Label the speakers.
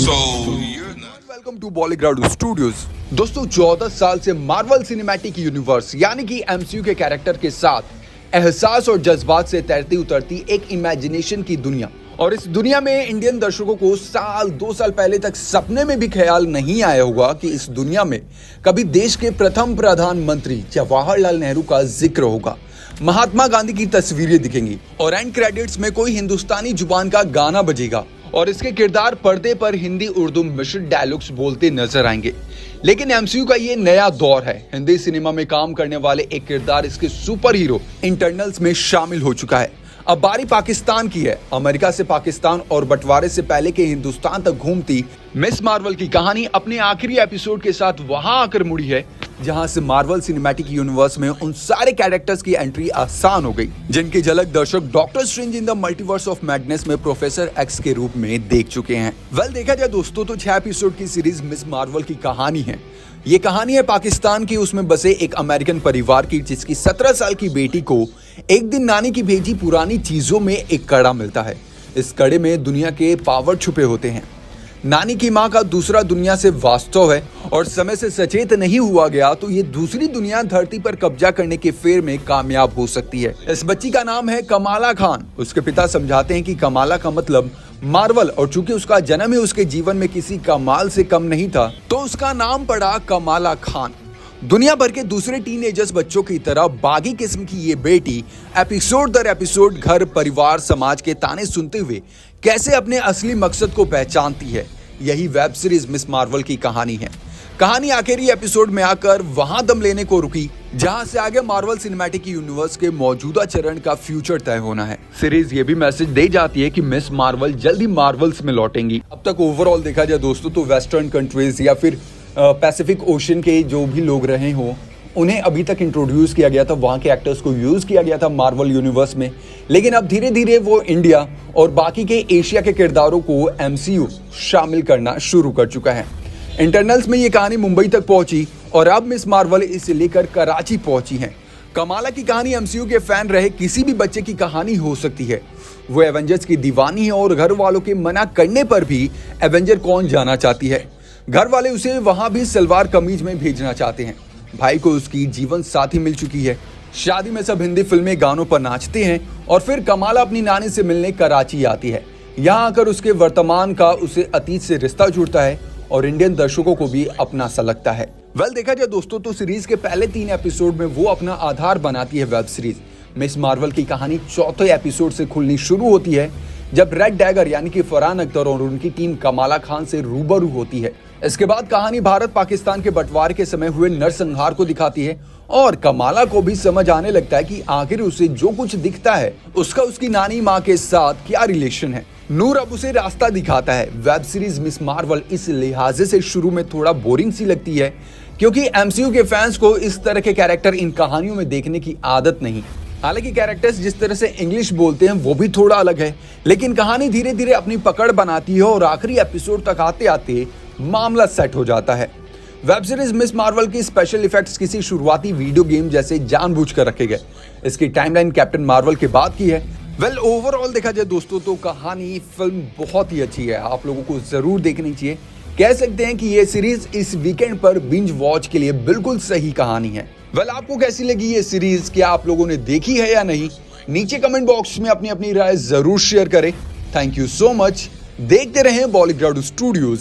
Speaker 1: So
Speaker 2: welcome to Bollyground studios. दोस्तों 14 साल से मार्वल सिनेमैटिक यूनिवर्स यानी कि एमसीयू के कैरेक्टर के साथ एहसास और जज्बात से तैरती उतरती एक इमेजिनेशन की दुनिया, और इस दुनिया में इंडियन दर्शकों को साल 2 साल पहले तक सपने में भी ख्याल नहीं आया होगा कि इस दुनिया में कभी देश के प्रथम प्रधानमंत्री जवाहरलाल नेहरू का जिक्र होगा, महात्मा गांधी की तस्वीरें दिखेंगी और एंड क्रेडिट्स में कोई हिंदुस्तानी जुबान का गाना बजेगा और इसके किरदार पर्दे पर हिंदी उर्दू मिश्रित डायलॉग्स बोलते नजर आएंगे। लेकिन एमसीयू का ये नया दौर है। हिंदी सिनेमा में काम करने वाले एक किरदार इसके सुपर हीरो इंटरनल्स में शामिल हो चुका है। अब बारी पाकिस्तान की है। अमेरिका से पाकिस्तान और बंटवारे से पहले के हिंदुस्तान तक घूमती मिस मार्वल की कहानी अपने आखिरी एपिसोड के साथ वहां आकर मुड़ी है जहां से मार्वल सिनेमैटिक यूनिवर्स में उन सारे कैरेक्टर्स की एंट्री आसान हो गई जिनकी झलक दर्शक doctor strange in the multiverse of madness में प्रोफेसर एक्स के रूप में देख चुके हैं। देखा जाए दोस्तों तो 6 एपिसोड की सीरीज मिस मार्वल की कहानी है। ये कहानी है पाकिस्तान की, उसमें बसे एक अमेरिकन परिवार की जिसकी 17 साल की बेटी को एक दिन नानी की भेजी पुरानी चीजों में एक कड़ा मिलता है। इस कड़े में दुनिया के पावर छुपे होते हैं। नानी की माँ का दूसरा दुनिया से वास्तव है और समय से सचेत नहीं हुआ गया तो ये दूसरी दुनिया धरती पर कब्जा करने के फेर में कामयाब हो सकती है। इस बच्ची का नाम है कमाला खान। उसके पिता समझाते हैं कि कमाला का मतलब मार्वल, और चूंकि उसका जन्म ही उसके जीवन में किसी कमाल से कम नहीं था तो उसका नाम पड़ा कमाला खान। दुनिया भर के दूसरे टीनेजर्स बच्चों की तरह बागी किस्म की ये बेटी एपिसोड दर एपिसोड घर परिवार समाज के ताने सुनते हुए कैसे अपने असली मकसद को पहचानती है, यही वेब सीरीज मिस मार्वल की कहानी है। कहानी आखिरी एपिसोड में आकर वहां दम लेने को रुकी जहां से आगे मार्वल सिनेमैटिक यूनिवर्स के मौजूदा चरण का फ्यूचर तय होना है। सीरीज ये भी मैसेज दे जाती है कि मिस मार्वल जल्दी मार्वल्स में लौटेंगी। अब तक ओवरऑल देखा जाए दोस्तों तो वेस्टर्न कंट्रीज या फिर पैसिफिक ओशन के जो भी लोग रहे हों उन्हें अभी तक इंट्रोड्यूस किया गया था, वहाँ के एक्टर्स को यूज़ किया गया था मार्वल यूनिवर्स में, लेकिन अब धीरे धीरे वो इंडिया और बाकी के एशिया के किरदारों को एमसीयू शामिल करना शुरू कर चुका है। इंटरनल्स में ये कहानी मुंबई तक पहुंची और अब मिस मार्वल इसे लेकर कराची पहुंची है। कमाला की कहानी एमसीयू के फैन रहे किसी भी बच्चे की कहानी हो सकती है। वो एवेंजर्स की दीवानी है और घर वालों के मना करने पर भी एवेंजर कौन जाना चाहती है। घर वाले उसे वहां भी सलवार कमीज में भेजना चाहते हैं। भाई को उसकी जीवन साथी मिल चुकी है। शादी में सब हिंदी फिल्में गानों पर नाचते हैं और फिर कमाला अपनी नानी से मिलने कराची आती है। यहाँ आकर उसके वर्तमान का उसे अतीत से रिश्ता जुड़ता है और इंडियन दर्शकों को भी अपना सा लगता है। देखा जाए दोस्तों तो सीरीज के पहले 3 एपिसोड में वो अपना आधार बनाती है वेब सीरीज। मिस मार्वल की कहानी 4थे एपिसोड से खुलनी शुरू होती है जब रेड डैगर यानी कि फरहान अख्तर और उनकी टीम कमाला खान से रूबरू होती है। इसके बाद कहानी भारत पाकिस्तान के बंटवारे के समय हुए नरसंहार को दिखाती है और कमाला को भी समझ आने लगता है कि आखिर उसे जो कुछ दिखता है उसका उसकी नानी माँ के साथ क्या रिलेशन है। नूर अब उसे रास्ता दिखाता है। वेब सीरीज मिस मार्वल इस लिहाजे से शुरू में थोड़ा बोरिंग सी लगती है क्योंकि एमसीयू के फैंस को इस तरह के कैरेक्टर इन कहानियों में देखने की आदत नहीं। हालांकि कैरेक्टर्स जिस तरह से इंग्लिश बोलते हैं वो भी थोड़ा अलग है, लेकिन कहानी धीरे धीरे अपनी पकड़ बनाती है और आखिरी एपिसोड तक आते आते मामला सेट हो जाता है। वेब सीरीज मिस मार्वल की स्पेशल इफेक्ट्स किसी शुरुआती वीडियो गेम जैसे जानबूझकर रखे गए। इसकी टाइमलाइन कैप्टन मार्वल के बाद की है। ओवरऑल देखा जाए दोस्तों तो कहानी फिल्म बहुत ही अच्छी है, आप लोगों को जरूर देखनी चाहिए। कह सकते हैं कि ये सीरीज इस वीकेंड पर बिंज वॉच के लिए बिल्कुल सही कहानी है। आपको कैसी लगी ये सीरीज, क्या आप लोगों ने देखी है या नहीं? नीचे कमेंट बॉक्स में अपनी अपनी राय जरूर शेयर करें। Thank you so much. देखते रहें बॉलीग्राउड स्टूडियोज।